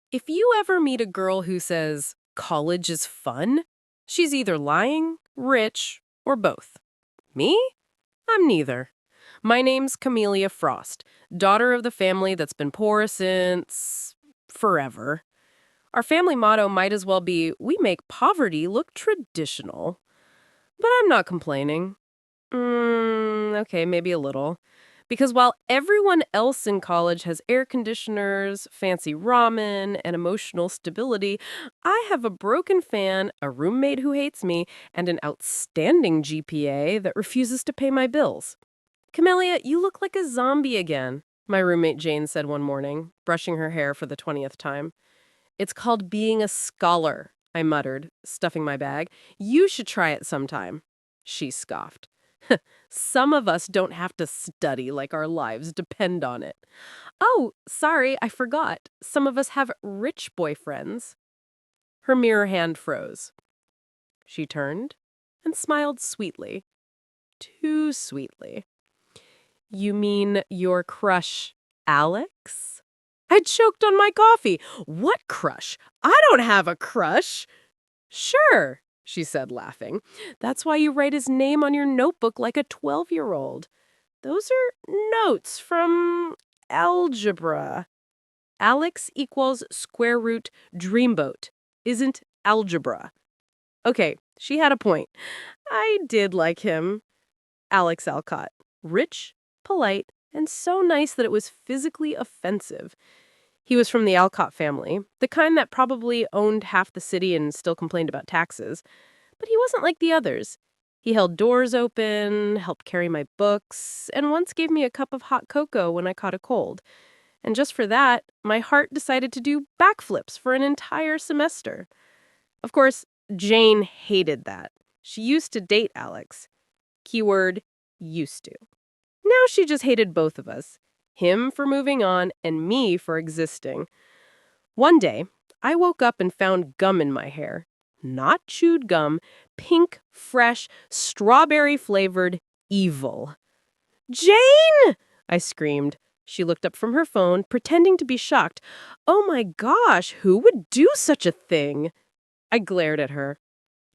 If you ever meet a girl who says college is fun, she's either lying, rich, or both. Me? I'm neither. My name's Camellia Frost, daughter of the family that's been poor since forever. Our family motto might as well be, we make poverty look traditional. But I'm not complaining. Okay, maybe a little. Because while everyone else in college has air conditioners, fancy ramen, and emotional stability, I have a broken fan, a roommate who hates me, and an outstanding GPA that refuses to pay my bills. Camellia, you look like a zombie again, my roommate Jane said one morning, brushing her hair for the 20th time. It's called being a scholar, I muttered, stuffing my bag. You should try it sometime. She scoffed. Some of us don't have to study like our lives depend on it. Oh, sorry, I forgot. Some of us have rich boyfriends. Her mirror hand froze. She turned and smiled sweetly. Too sweetly. You mean your crush, Alex? I choked on my coffee. What crush? I don't have a crush. Sure, she said, laughing. That's why you write his name on your notebook like a 12-year-old. Those are notes from algebra. Alex equals square root dreamboat isn't algebra. Okay, she had a point. I did like him. Alex Alcott. Rich, polite, and so nice that it was physically offensive. He was from the Alcott family, the kind that probably owned half the city and still complained about taxes. But he wasn't like the others. He held doors open, helped carry my books, and once gave me a cup of hot cocoa when I caught a cold. And just for that, my heart decided to do backflips for an entire semester. Of course, Jane hated that. She used to date Alex. Keyword, used to. Now she just hated both of us. Him for moving on and me for existing. One day, I woke up and found gum in my hair. Not chewed gum, pink, fresh, strawberry-flavored evil. Jane! I screamed. She looked up from her phone, pretending to be shocked. Oh my gosh, who would do such a thing? I glared at her.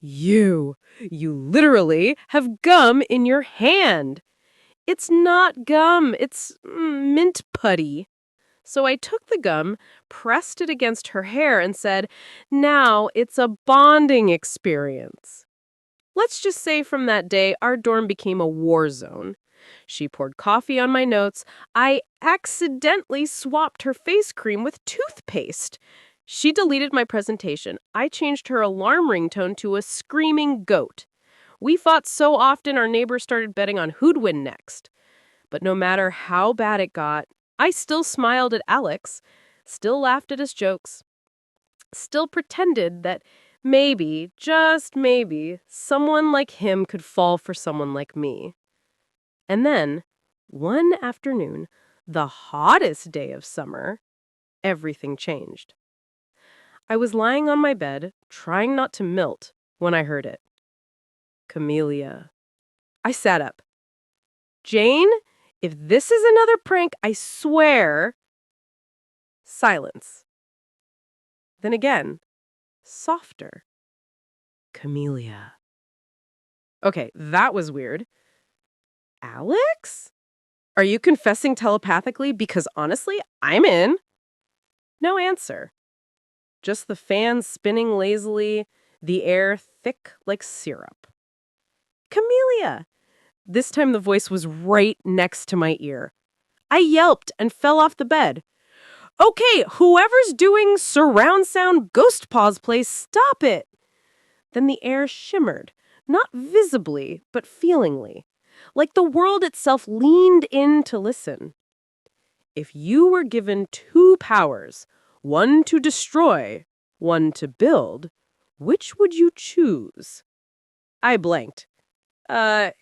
You literally have gum in your hand. It's not gum, it's mint putty. So I took the gum, pressed it against her hair, and said, now it's a bonding experience. Let's just say from that day, our dorm became a war zone. She poured coffee on my notes. I accidentally swapped her face cream with toothpaste. She deleted my presentation. I changed her alarm ringtone to a screaming goat. We fought so often our neighbors started betting on who'd win next. But no matter how bad it got, I still smiled at Alex, still laughed at his jokes, still pretended that maybe, just maybe, someone like him could fall for someone like me. And then, one afternoon, the hottest day of summer, everything changed. I was lying on my bed, trying not to melt, when I heard it. Camellia. I sat up. Jane, if this is another prank, I swear. Silence. Then again, softer. Camellia. Okay, that was weird. Alex? Are you confessing telepathically? Because honestly, I'm in. No answer. Just the fan spinning lazily, the air thick like syrup. Camellia! This time the voice was right next to my ear. I yelped and fell off the bed. Okay, whoever's doing surround sound ghost pause play, stop it! Then the air shimmered, not visibly, but feelingly, like the world itself leaned in to listen. If you were given two powers, one to destroy, one to build, which would you choose? I blanked.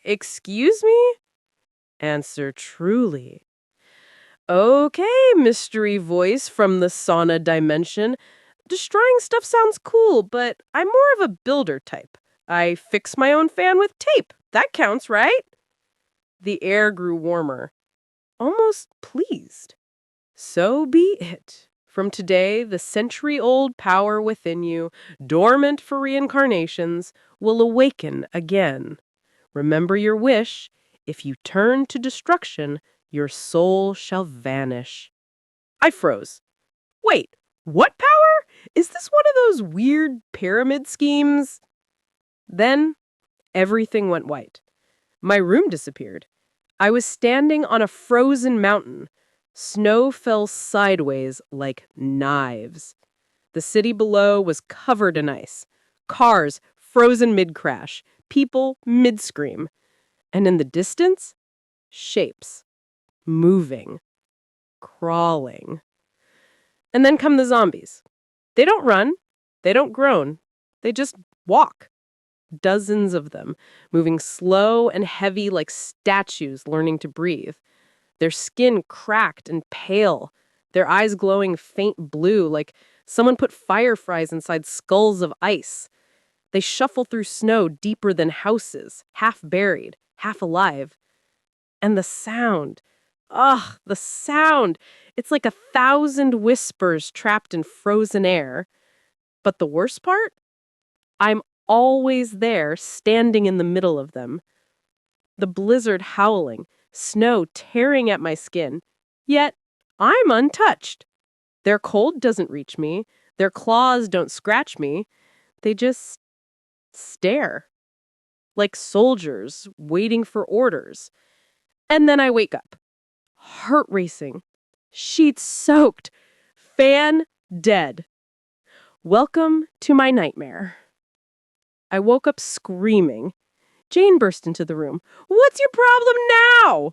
Excuse me? Answer truly. Okay, mystery voice from the sauna dimension. Destroying stuff sounds cool, but I'm more of a builder type. I fix my own fan with tape. That counts, right? The air grew warmer. Almost pleased. So be it. From today, the century-old power within you, dormant for reincarnations, will awaken again. Remember your wish. If you turn to destruction, your soul shall vanish. I froze. Wait, what power? Is this one of those weird pyramid schemes? Then everything went white. My room disappeared. I was standing on a frozen mountain. Snow fell sideways like knives. The city below was covered in ice. Cars frozen mid-crash. People mid-scream. And in the distance, shapes. Moving. Crawling. And then come the zombies. They don't run. They don't groan. They just walk. Dozens of them, moving slow and heavy like statues learning to breathe. Their skin cracked and pale, their eyes glowing faint blue like someone put fireflies inside skulls of ice. They shuffle through snow deeper than houses, half buried, half alive. And the sound. Ugh, the sound. It's like 1,000 whispers trapped in frozen air. But the worst part? I'm always there, standing in the middle of them. The blizzard howling, snow tearing at my skin. Yet, I'm untouched. Their cold doesn't reach me. Their claws don't scratch me. They just stare. Like soldiers waiting for orders. And then I wake up. Heart racing. Sheets soaked. Fan dead. Welcome to my nightmare. I woke up screaming. Jane burst into the room. What's your problem now?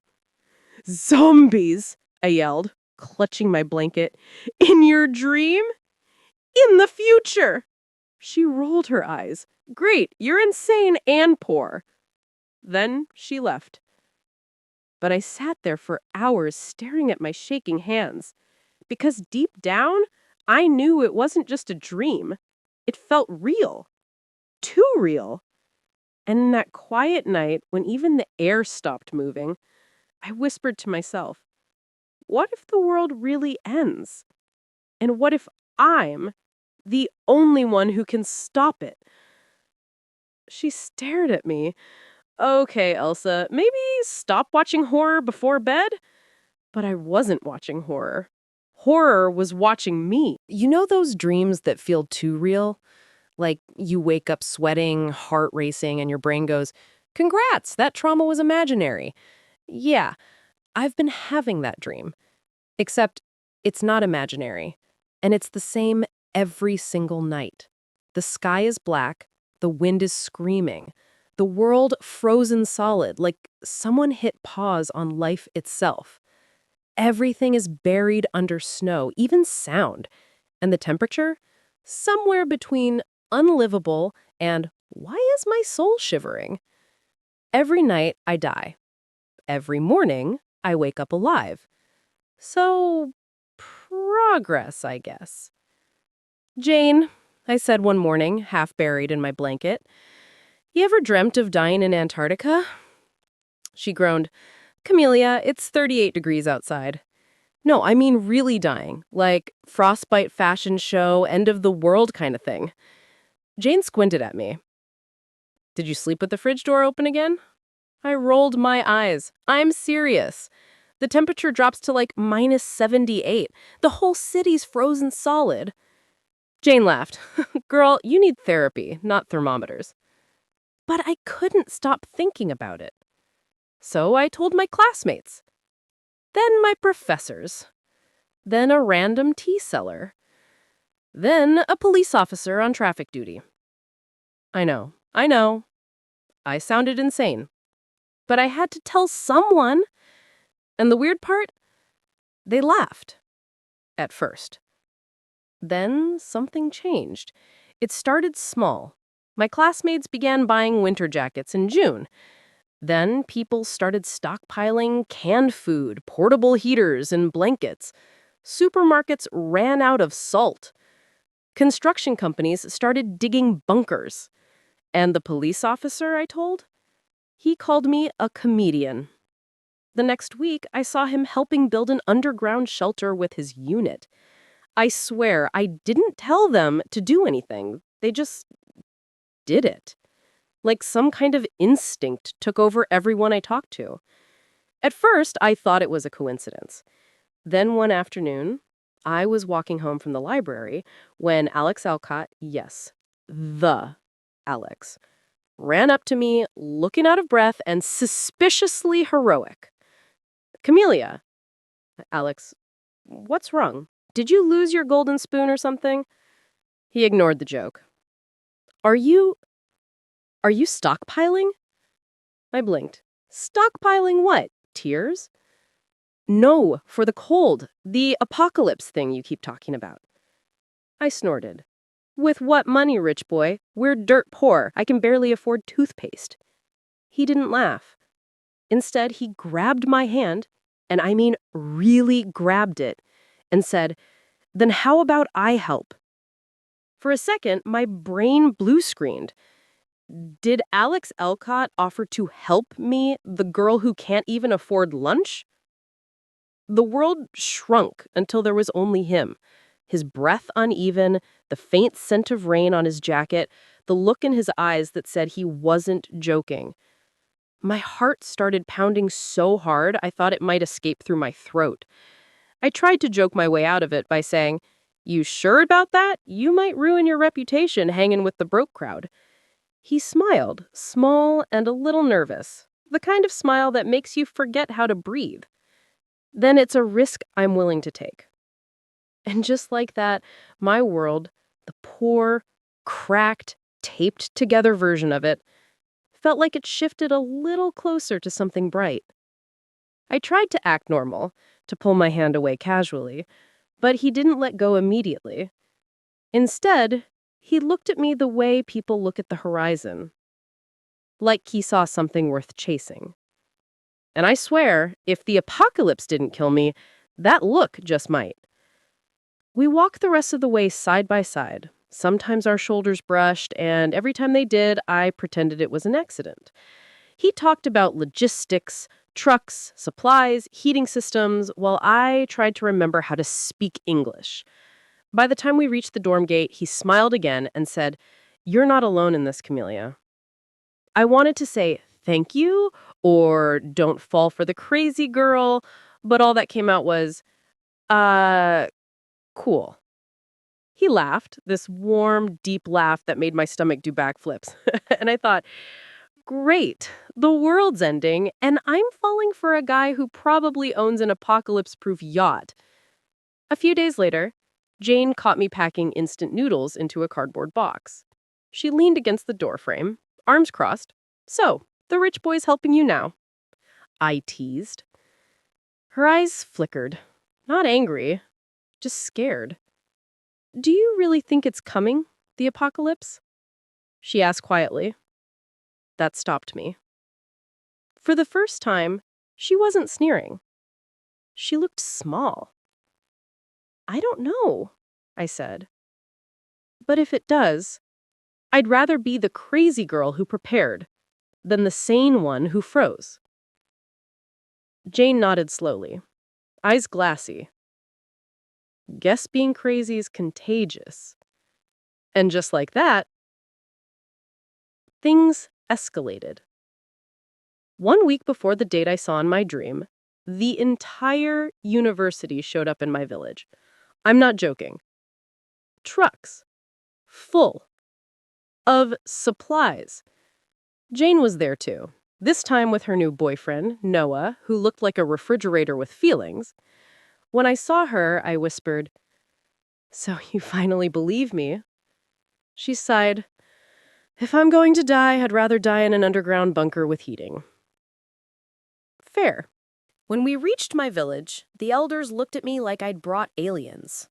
Zombies, I yelled, clutching my blanket. In your dream? In the future. She rolled her eyes. Great, you're insane and poor. Then she left. But I sat there for hours staring at my shaking hands. Because deep down, I knew it wasn't just a dream. It felt real. Too real. And in that quiet night, when even the air stopped moving, I whispered to myself, what if the world really ends? And what if I'm the only one who can stop it? She stared at me. Okay, Elsa, maybe stop watching horror before bed? But I wasn't watching horror. Horror was watching me. You know those dreams that feel too real? Like you wake up sweating, heart racing, and your brain goes, congrats, that trauma was imaginary. Yeah, I've been having that dream. Except it's not imaginary. And it's the same every single night. The sky is black, the wind is screaming, the world frozen solid, like someone hit pause on life itself. Everything is buried under snow, even sound. And the temperature? Somewhere between unlivable and why is my soul shivering? Every night I die. Every morning I wake up alive. So, progress, I guess. Jane, I said one morning, half buried in my blanket, you ever dreamt of dying in Antarctica? She groaned, Camellia, it's 38 degrees outside. No, I mean really dying, like frostbite fashion show, end of the world kind of thing. Jane squinted at me. Did you sleep with the fridge door open again? I rolled my eyes. I'm serious. The temperature drops to like minus 78. The whole city's frozen solid. Jane laughed. Girl, you need therapy, not thermometers. But I couldn't stop thinking about it. So I told my classmates. Then my professors. Then a random tea seller. Then a police officer on traffic duty. I know. I sounded insane. But I had to tell someone. And the weird part? They laughed. At first. Then something changed. It started small. My classmates began buying winter jackets in June. Then people started stockpiling canned food, portable heaters, and blankets. Supermarkets ran out of salt. Construction companies started digging bunkers. And the police officer I told? He called me a comedian. The next week, I saw him helping build an underground shelter with his unit. I swear, I didn't tell them to do anything. They just did it. Like some kind of instinct took over everyone I talked to. At first, I thought it was a coincidence. Then one afternoon, I was walking home from the library when Alex Alcott, yes, the Alex, ran up to me, looking out of breath and suspiciously heroic. Camellia, Alex, what's wrong? Did you lose your golden spoon or something? He ignored the joke. Are you stockpiling? I blinked. Stockpiling what? Tears? No, for the cold. The apocalypse thing you keep talking about. I snorted. With what money, rich boy? We're dirt poor. I can barely afford toothpaste. He didn't laugh. Instead, he grabbed my hand, and I mean really grabbed it, and said, "Then how about I help?" For a second, my brain blue-screened. Did Alex Alcott offer to help me, the girl who can't even afford lunch? The world shrunk until there was only him. His breath uneven, the faint scent of rain on his jacket, the look in his eyes that said he wasn't joking. My heart started pounding so hard I thought it might escape through my throat. I tried to joke my way out of it by saying, "You sure about that? You might ruin your reputation hanging with the broke crowd." He smiled, small and a little nervous, the kind of smile that makes you forget how to breathe. Then it's a risk I'm willing to take. And just like that, my world, the poor, cracked, taped together version of it, felt like it shifted a little closer to something bright. I tried to act normal, to pull my hand away casually, but he didn't let go immediately. Instead, he looked at me the way people look at the horizon, like he saw something worth chasing. And I swear, if the apocalypse didn't kill me, that look just might. We walked the rest of the way side by side. Sometimes our shoulders brushed, and every time they did, I pretended it was an accident. He talked about logistics, trucks, supplies, heating systems, while I tried to remember how to speak English. By the time we reached the dorm gate, he smiled again and said, "You're not alone in this, Camellia." I wanted to say thank you or don't fall for the crazy girl, but all that came out was, uh, cool. He laughed, this warm, deep laugh that made my stomach do backflips. And I thought, great, the world's ending, and I'm falling for a guy who probably owns an apocalypse-proof yacht. A few days later, Jane caught me packing instant noodles into a cardboard box. She leaned against the doorframe, arms crossed. "So, the rich boy's helping you now," I teased. Her eyes flickered. Not angry, just scared. "Do you really think it's coming, the apocalypse?" she asked quietly. That stopped me. For the first time, she wasn't sneering. She looked small. "I don't know," I said. "But if it does, I'd rather be the crazy girl who prepared than the sane one who froze." Jane nodded slowly, eyes glassy. "Guess being crazy is contagious." And just like that, things escalated. 1 week before the date I saw in my dream, the entire university showed up in my village. I'm not joking. Trucks. Full. Of supplies. Jane was there too. This time with her new boyfriend, Noah, who looked like a refrigerator with feelings. When I saw her, I whispered, "So you finally believe me?" She sighed. "If I'm going to die, I'd rather die in an underground bunker with heating." Fair. When we reached my village, the elders looked at me like I'd brought aliens.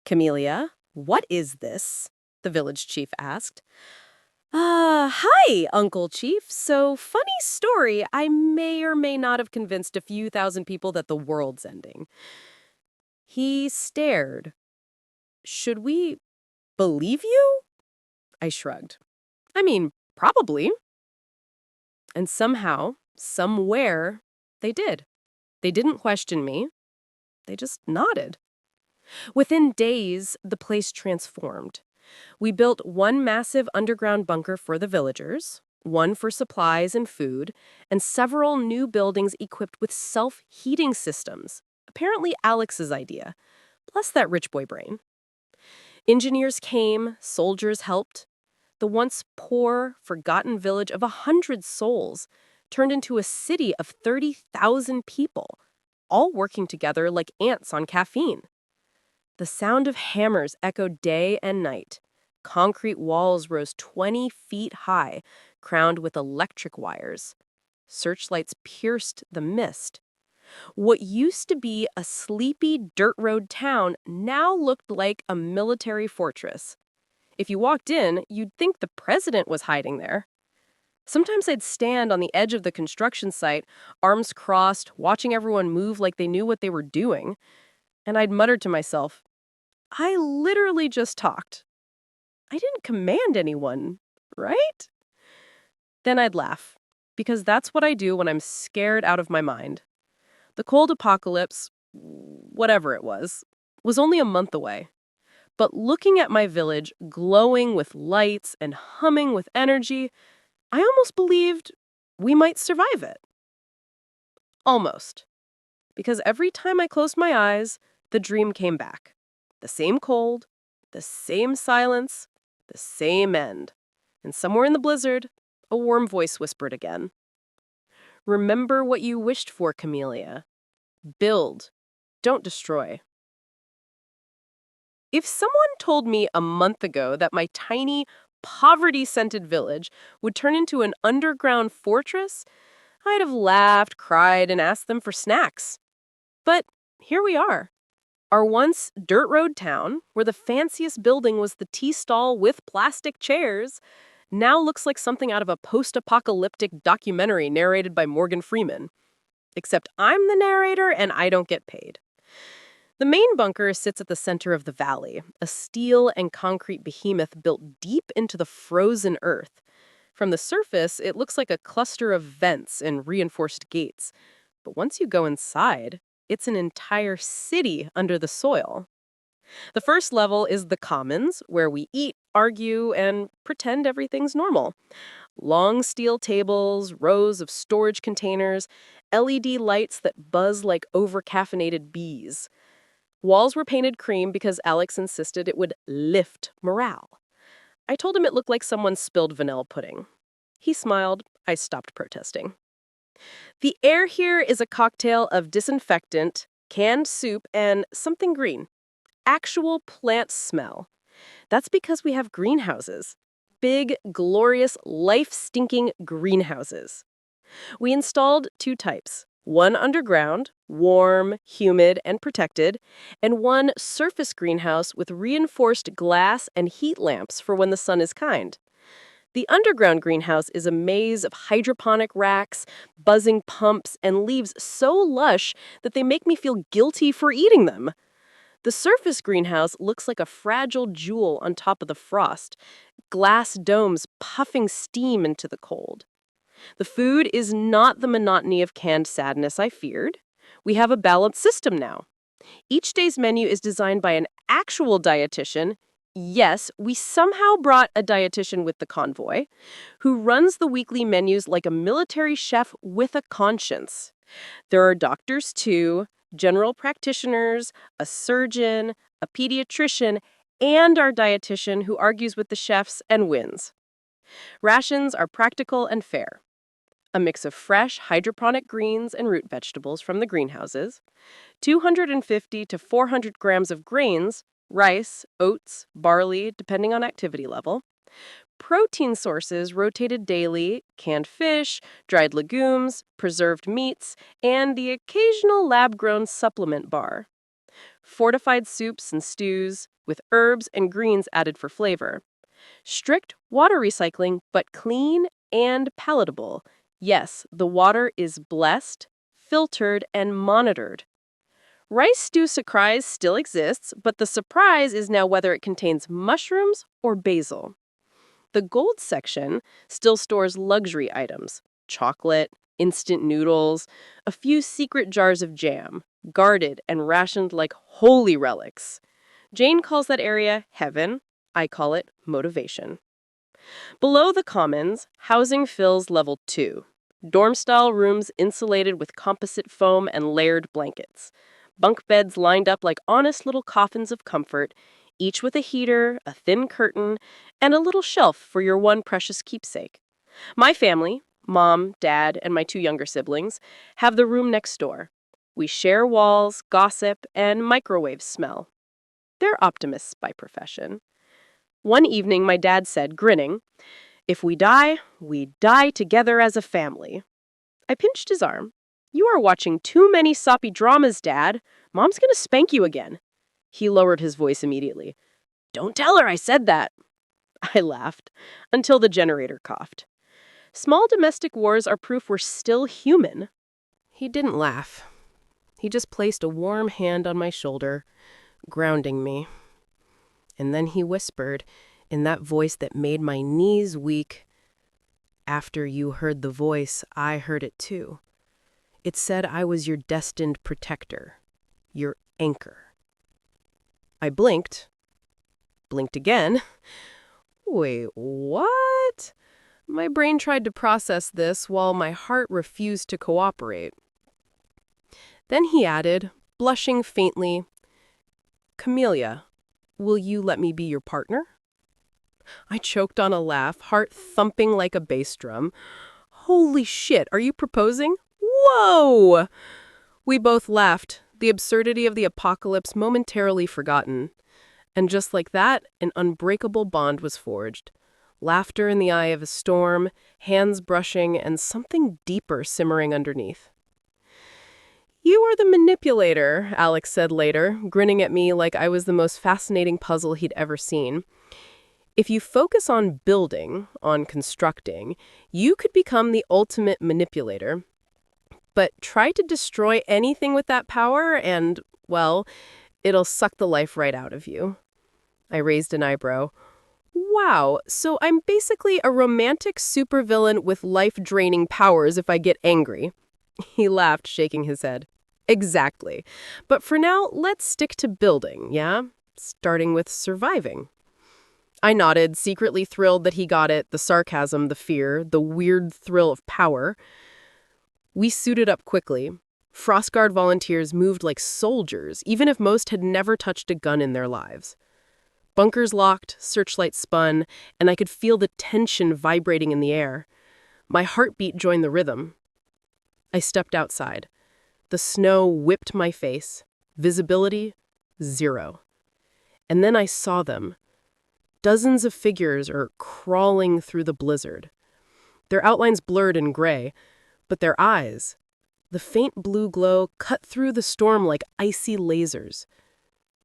"Camellia, what is this?" the village chief asked. Hi, Uncle Chief. So, funny story, I may or may not have convinced a few thousand people that the world's ending." He stared. "Should we believe you?" I shrugged. "I mean, probably." And somehow, somewhere, they did. They didn't question me. They just nodded. Within days, the place transformed. We built one massive underground bunker for the villagers, one for supplies and food, and several new buildings equipped with self-heating systems. Apparently Alex's idea. Bless that rich boy brain. Engineers came, soldiers helped. The once poor, forgotten village of 100 souls turned into a city of 30,000 people, all working together like ants on caffeine. The sound of hammers echoed day and night. Concrete walls rose 20 feet high, crowned with electric wires. Searchlights pierced the mist. What used to be a sleepy dirt road town now looked like a military fortress. If you walked in, you'd think the president was hiding there. Sometimes I'd stand on the edge of the construction site, arms crossed, watching everyone move like they knew what they were doing. And I'd mutter to myself, I literally just talked. I didn't command anyone, right? Then I'd laugh, because that's what I do when I'm scared out of my mind. The cold apocalypse, whatever it was only a month away. But looking at my village, glowing with lights and humming with energy, I almost believed we might survive it. Almost. Because every time I closed my eyes, the dream came back. The same cold, the same silence, the same end. And somewhere in the blizzard, a warm voice whispered again. Remember what you wished for, Camellia. Build. Don't destroy. If someone told me a month ago that my tiny, poverty-scented village would turn into an underground fortress, I'd have laughed, cried, and asked them for snacks. But here we are. Our once dirt road town, where the fanciest building was the tea stall with plastic chairs, now looks like something out of a post-apocalyptic documentary narrated by Morgan Freeman. Except I'm the narrator and I don't get paid. The main bunker sits at the center of the valley, a steel and concrete behemoth built deep into the frozen earth. From the surface, it looks like a cluster of vents and reinforced gates. But once you go inside, it's an entire city under the soil. The first level is the commons, where we eat, argue, and pretend everything's normal. Long steel tables, rows of storage containers, LED lights that buzz like over-caffeinated bees. Walls were painted cream because Alex insisted it would lift morale. I told him it looked like someone spilled vanilla pudding. He smiled. I stopped protesting. The air here is a cocktail of disinfectant, canned soup, and something green. Actual plant smell. That's because we have greenhouses. Big, glorious, life-stinking greenhouses. We installed 2 types. One underground, warm, humid, and protected, and one surface greenhouse with reinforced glass and heat lamps for when the sun is kind. The underground greenhouse is a maze of hydroponic racks, buzzing pumps, and leaves so lush that they make me feel guilty for eating them. The surface greenhouse looks like a fragile jewel on top of the frost, glass domes puffing steam into the cold. The food is not the monotony of canned sadness I feared. We have a balanced system now. Each day's menu is designed by an actual dietitian. Yes, we somehow brought a dietitian with the convoy, who runs the weekly menus like a military chef with a conscience. There are doctors too, general practitioners, a surgeon, a pediatrician, and our dietitian who argues with the chefs and wins. Rations are practical and fair. A mix of fresh hydroponic greens and root vegetables from the greenhouses, 250 to 400 grams of grains, rice, oats, barley, depending on activity level, protein sources rotated daily, canned fish, dried legumes, preserved meats, and the occasional lab-grown supplement bar. Fortified soups and stews, with herbs and greens added for flavor. Strict water recycling, but clean and palatable. Yes, the water is blessed, filtered, and monitored. Rice stew surprise still exists, but the surprise is now whether it contains mushrooms or basil. The gold section still stores luxury items, chocolate, instant noodles, a few secret jars of jam, guarded and rationed like holy relics. Jane calls that area heaven. I call it motivation. Below the commons, housing fills level 2. Dorm-style rooms insulated with composite foam and layered blankets. Bunk beds lined up like honest little coffins of comfort, each with a heater, a thin curtain, and a little shelf for your one precious keepsake. My family, mom, dad, and my 2 younger siblings, have the room next door. We share walls, gossip, and microwave smell. They're optimists by profession. One evening, my dad said, grinning, "If we die together as a family." I pinched his arm. "You are watching too many soppy dramas, Dad. Mom's gonna spank you again." He lowered his voice immediately. "Don't tell her I said that." I laughed, until the generator coughed. Small domestic wars are proof we're still human. He didn't laugh. He just placed a warm hand on my shoulder, grounding me. And then he whispered, in that voice that made my knees weak, "After you heard the voice, I heard it too. It said I was your destined protector, your anchor." I blinked again. Wait, what? My brain tried to process this while my heart refused to cooperate. Then he added, blushing faintly, "Camellia, will you let me be your partner?" I choked on a laugh, heart thumping like a bass drum. "Holy shit, are you proposing? Whoa!" We both laughed, the absurdity of the apocalypse momentarily forgotten. And just like that, an unbreakable bond was forged. Laughter in the eye of a storm, hands brushing, and something deeper simmering underneath. "You are the manipulator," Alex said later, grinning at me like I was the most fascinating puzzle he'd ever seen. "If you focus on building, on constructing, you could become the ultimate manipulator. But try to destroy anything with that power and, well, it'll suck the life right out of you." I raised an eyebrow. "Wow, so I'm basically a romantic supervillain with life-draining powers if I get angry." He laughed, shaking his head. "Exactly. But for now, let's stick to building, yeah? Starting with surviving." I nodded, secretly thrilled that he got it, the sarcasm, the fear, the weird thrill of power. We suited up quickly. Frostguard volunteers moved like soldiers, even if most had never touched a gun in their lives. Bunkers locked, searchlights spun, and I could feel the tension vibrating in the air. My heartbeat joined the rhythm. I stepped outside. The snow whipped my face. Visibility, 0. And then I saw them. Dozens of figures are crawling through the blizzard. Their outlines blurred and gray, but their eyes, the faint blue glow cut through the storm like icy lasers.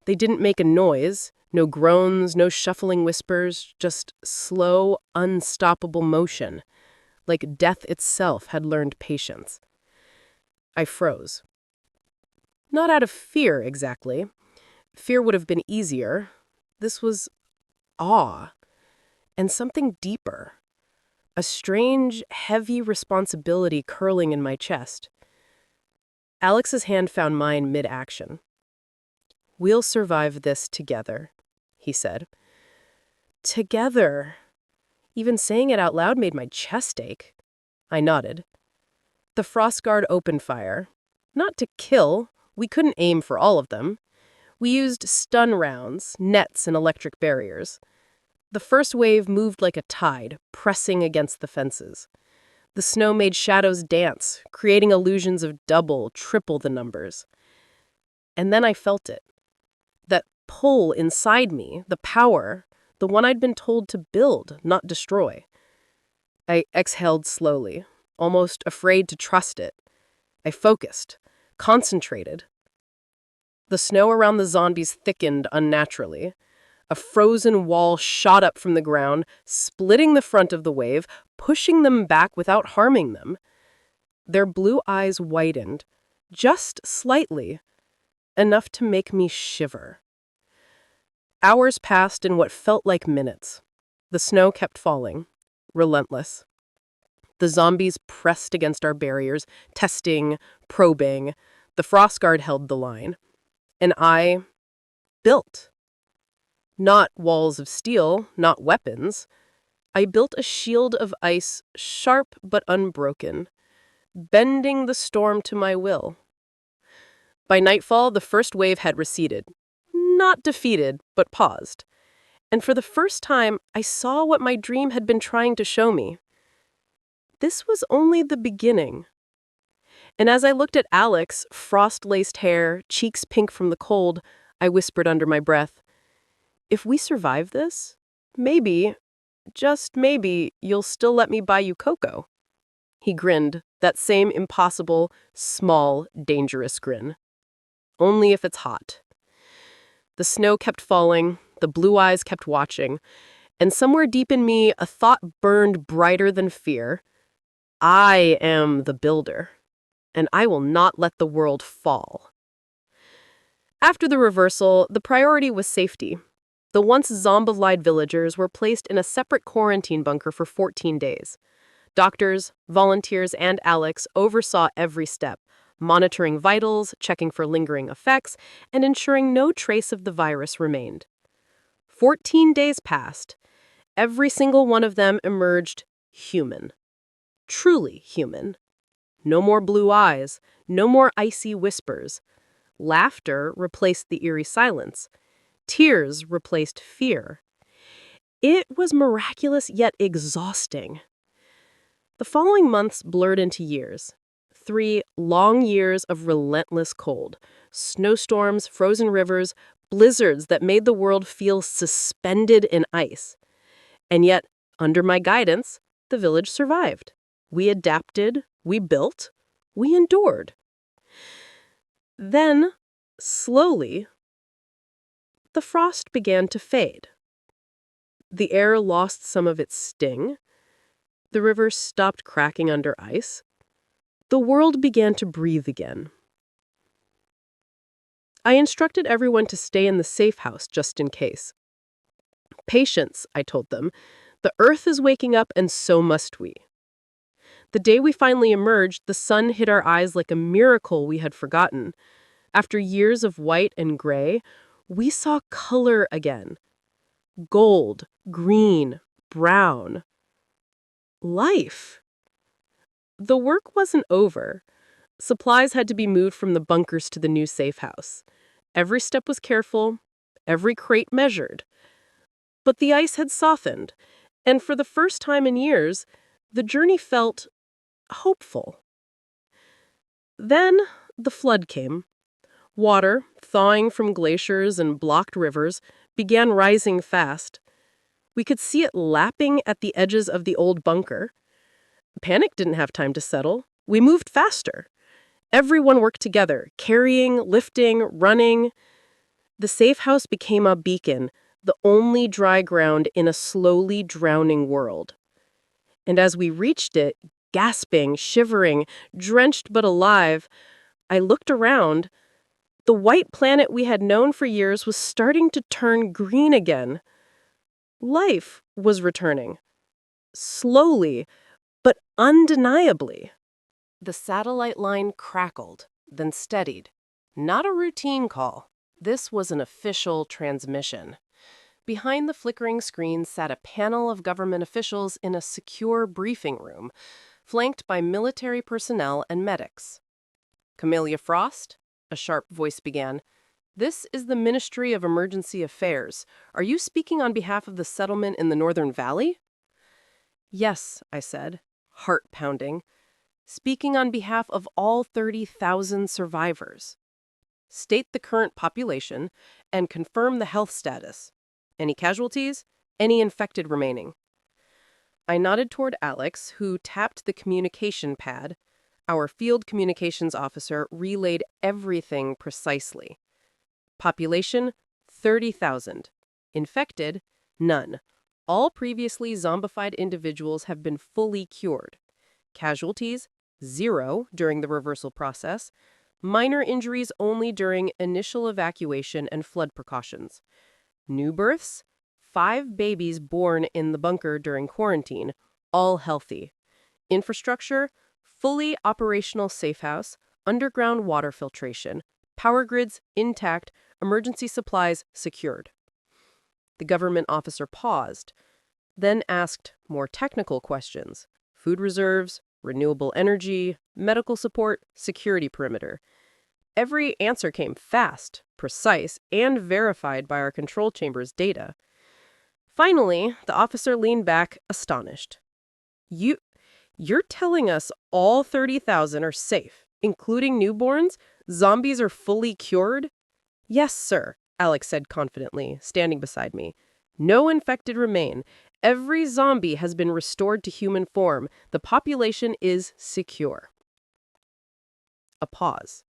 They didn't make a noise, no groans, no shuffling whispers, just slow, unstoppable motion, like death itself had learned patience. I froze. Not out of fear, exactly. Fear would have been easier. This was awe, and something deeper. A strange, heavy responsibility curling in my chest. Alex's hand found mine mid-action. "We'll survive this together," he said. Together. Even saying it out loud made my chest ache. I nodded. The Frostguard opened fire. Not to kill. We couldn't aim for all of them. We used stun rounds, nets, and electric barriers. The first wave moved like a tide, pressing against the fences. The snow made shadows dance, creating illusions of double, triple the numbers. And then I felt it. That pull inside me, the power, the one I'd been told to build, not destroy. I exhaled slowly, almost afraid to trust it. I focused, concentrated. The snow around the zombies thickened unnaturally. A frozen wall shot up from the ground, splitting the front of the wave, pushing them back without harming them. Their blue eyes widened, just slightly, enough to make me shiver. Hours passed in what felt like minutes. The snow kept falling, relentless. The zombies pressed against our barriers, testing, probing. The frost guard held the line. And I built. Not walls of steel, not weapons. I built a shield of ice, sharp but unbroken, bending the storm to my will. By nightfall, the first wave had receded. Not defeated, but paused. And for the first time, I saw what my dream had been trying to show me. This was only the beginning. And as I looked at Alex, frost-laced hair, cheeks pink from the cold, I whispered under my breath, "If we survive this, maybe, just maybe, you'll still let me buy you cocoa." He grinned, that same impossible, small, dangerous grin. Only if it's hot. The snow kept falling, the blue eyes kept watching, and somewhere deep in me, a thought burned brighter than fear. I am the builder, and I will not let the world fall. After the reversal, the priority was safety. The once zombified villagers were placed in a separate quarantine bunker for 14 days. Doctors, volunteers, and Alex oversaw every step, monitoring vitals, checking for lingering effects, and ensuring no trace of the virus remained. 14 days passed. Every single one of them emerged human. Truly human. No more blue eyes, no more icy whispers. Laughter replaced the eerie silence. Tears replaced fear. It was miraculous yet exhausting. The following months blurred into years. 3 long years of relentless cold. Snowstorms, frozen rivers, blizzards that made the world feel suspended in ice. And yet, under my guidance, the village survived. We adapted, we built, we endured. Then, slowly, the frost began to fade. The air lost some of its sting. The rivers stopped cracking under ice. The world began to breathe again. I instructed everyone to stay in the safe house just in case. "Patience," I told them. "The earth is waking up and so must we." The day we finally emerged, the sun hit our eyes like a miracle we had forgotten. After years of white and gray, we saw color again. Gold, green, brown. Life. The work wasn't over. Supplies had to be moved from the bunkers to the new safe house. Every step was careful, every crate measured. But the ice had softened, and for the first time in years, the journey felt hopeful. Then the flood came. Water, thawing from glaciers and blocked rivers, began rising fast. We could see it lapping at the edges of the old bunker. Panic didn't have time to settle. We moved faster. Everyone worked together, carrying, lifting, running. The safe house became a beacon, the only dry ground in a slowly drowning world. And as we reached it, gasping, shivering, drenched but alive, I looked around. The white planet we had known for years was starting to turn green again. Life was returning. Slowly, but undeniably. The satellite line crackled, then steadied. Not a routine call. This was an official transmission. Behind the flickering screen sat a panel of government officials in a secure briefing room, flanked by military personnel and medics. "Camellia Frost," a sharp voice began, "this is the Ministry of Emergency Affairs. Are you speaking on behalf of the settlement in the Northern Valley?" "Yes," I said, heart pounding. "Speaking on behalf of all 30,000 survivors. State the current population and confirm the health status. Any casualties? Any infected remaining?" I nodded toward Alex, who tapped the communication pad. Our field communications officer relayed everything precisely. Population, 30,000. Infected, none. All previously zombified individuals have been fully cured. Casualties, 0 during the reversal process. Minor injuries only during initial evacuation and flood precautions. New births, 5 babies born in the bunker during quarantine, all healthy. Infrastructure, fully operational safe house, underground water filtration, power grids intact, emergency supplies secured. The government officer paused, then asked more technical questions. Food reserves, renewable energy, medical support, security perimeter. Every answer came fast, precise, and verified by our control chamber's data. Finally, the officer leaned back, astonished. You, you're telling us all 30,000 are safe, including newborns? Zombies are fully cured? Yes, sir, Alex said confidently, standing beside me. No infected remain. Every zombie has been restored to human form. The population is secure. A pause.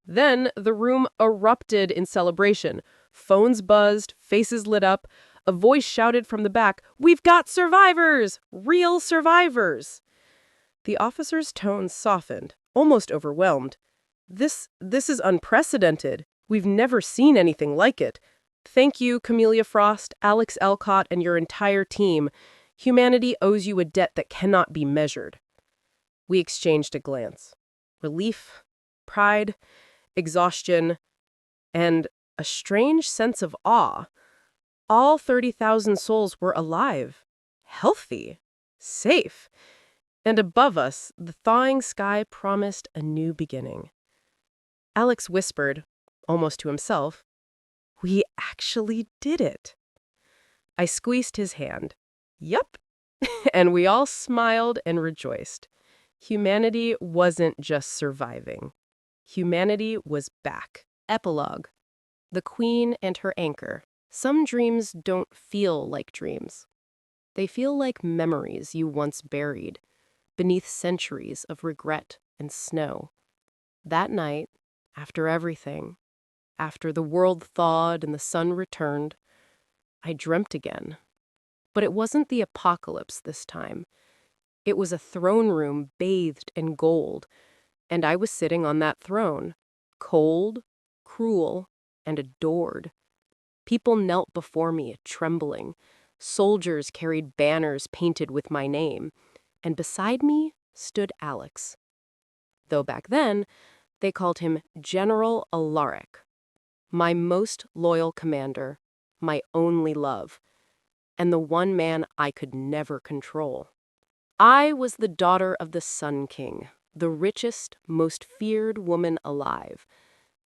Then the room erupted in celebration. Phones buzzed, faces lit up. A voice shouted from the back, "We've got survivors! Real survivors!" The officer's tone softened, almost overwhelmed. This is unprecedented. We've never seen anything like it. Thank you, Camellia Frost, Alex Elcott, and your entire team. Humanity owes you a debt that cannot be measured. We exchanged a glance. Relief, pride, exhaustion, and a strange sense of awe. All 30,000 souls were alive, healthy, safe. And above us, the thawing sky promised a new beginning. Alex whispered, almost to himself, "We actually did it." I squeezed his hand. Yup. And we all smiled and rejoiced. Humanity wasn't just surviving. Humanity was back. Epilogue. The Queen and Her Anchor. Some dreams don't feel like dreams. They feel like memories you once buried, beneath centuries of regret and snow. That night, after everything, after the world thawed and the sun returned, I dreamt again. But it wasn't the apocalypse this time. It was a throne room bathed in gold, and I was sitting on that throne, cold, cruel, and adored. People knelt before me, trembling. Soldiers carried banners painted with my name, and beside me stood Alex. Though back then, they called him General Alaric, my most loyal commander, my only love, and the one man I could never control. I was the daughter of the Sun King, the richest, most feared woman alive.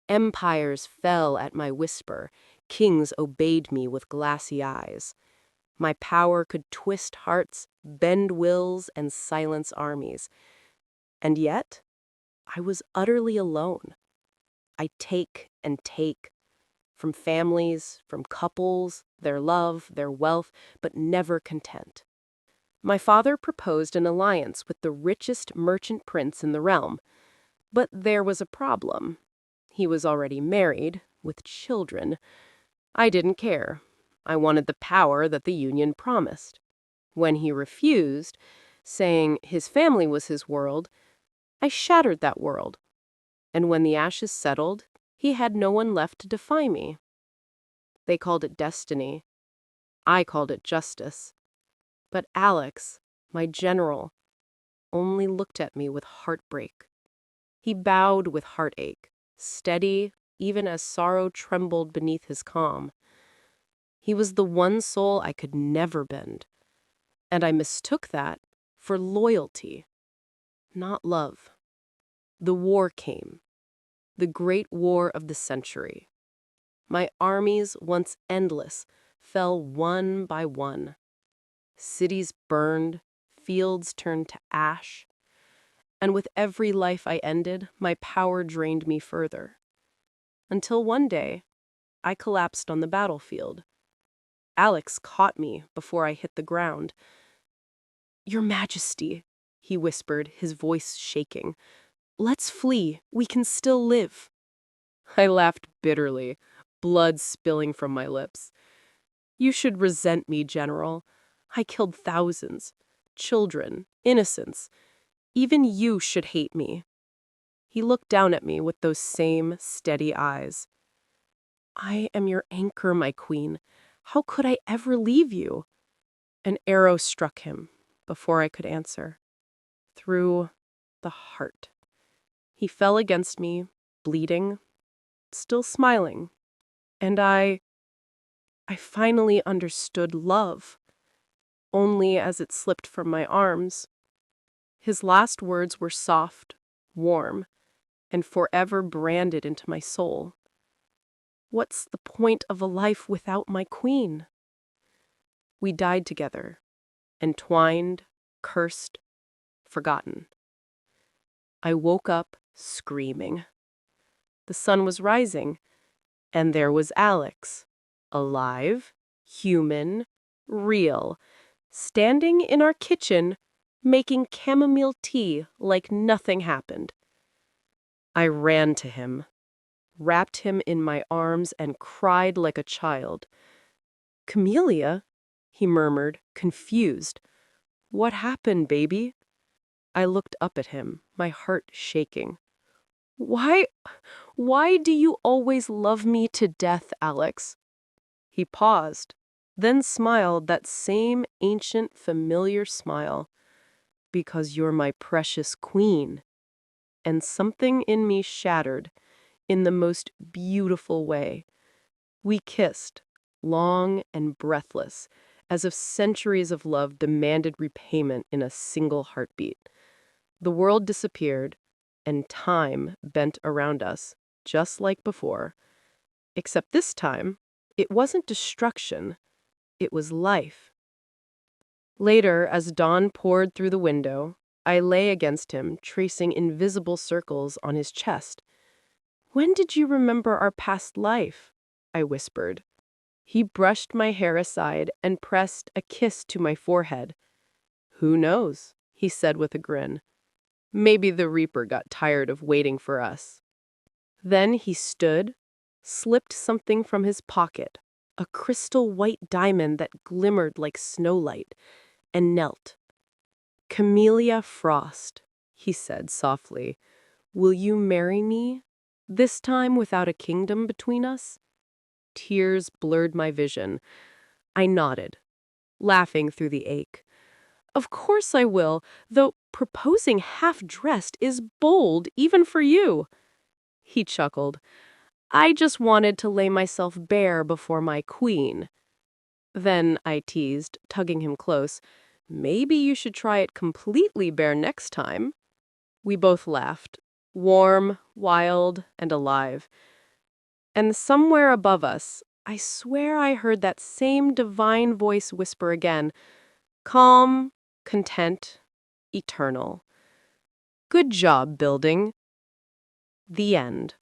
Empires fell at my whisper, kings obeyed me with glassy eyes. My power could twist hearts, bend wills, and silence armies. And yet, I was utterly alone. I take and take, from families, from couples, their love, their wealth, but never content. My father proposed an alliance with the richest merchant prince in the realm, but there was a problem. He was already married, with children. I didn't care. I wanted the power that the union promised. When he refused, saying his family was his world, I shattered that world. And when the ashes settled, he had no one left to defy me. They called it destiny. I called it justice. But Alex, my general, only looked at me with heartbreak. He bowed with heartache, steady even as sorrow trembled beneath his calm. He was the one soul I could never bend, and I mistook that for loyalty, not love. The war came, the great war of the century. My armies, once endless, fell one by one. Cities burned, fields turned to ash, and with every life I ended, my power drained me further. Until one day, I collapsed on the battlefield. Alex caught me before I hit the ground. "Your Majesty," he whispered, his voice shaking. "Let's flee. We can still live." I laughed bitterly, blood spilling from my lips. "You should resent me, General. I killed thousands. Children, innocents. Even you should hate me." He looked down at me with those same steady eyes. "I am your anchor, my queen. How could I ever leave you?" An arrow struck him before I could answer. through the heart. He fell against me, bleeding, still smiling. And I finally understood love, only as it slipped from my arms. His last words were soft, warm, and forever branded into my soul. What's the point of a life without my queen? We died together, entwined, cursed, forgotten. I woke up screaming. The sun was rising, and there was Alex, alive, human, real, standing in our kitchen, making chamomile tea like nothing happened. I ran to him, wrapped him in my arms, and cried like a child. "Camellia?" he murmured, confused. "What happened, baby?" I looked up at him, my heart shaking. Why do you always love me to death, Alex?" He paused, then smiled that same ancient, familiar smile. "Because you're my precious queen." And something in me shattered in the most beautiful way. We kissed, long and breathless, as if centuries of love demanded repayment in a single heartbeat. The world disappeared, and time bent around us, just like before. Except this time, it wasn't destruction, it was life. Later, as dawn poured through the window, I lay against him, tracing invisible circles on his chest. "When did you remember our past life?" I whispered. He brushed my hair aside and pressed a kiss to my forehead. "Who knows?" he said with a grin. "Maybe the Reaper got tired of waiting for us." Then he stood, slipped something from his pocket, a crystal white diamond that glimmered like snowlight, and knelt. "Camellia Frost," he said softly, "will you marry me? This time without a kingdom between us?" Tears blurred my vision. I nodded, laughing through the ache. "Of course I will, though proposing half-dressed is bold even for you." He chuckled. "I just wanted to lay myself bare before my queen." Then I teased, tugging him close, "Maybe you should try it completely bare next time." We both laughed, warm, wild, and alive. And somewhere above us, I swear I heard that same divine voice whisper again, calm, content, eternal. "Good job, building." The end.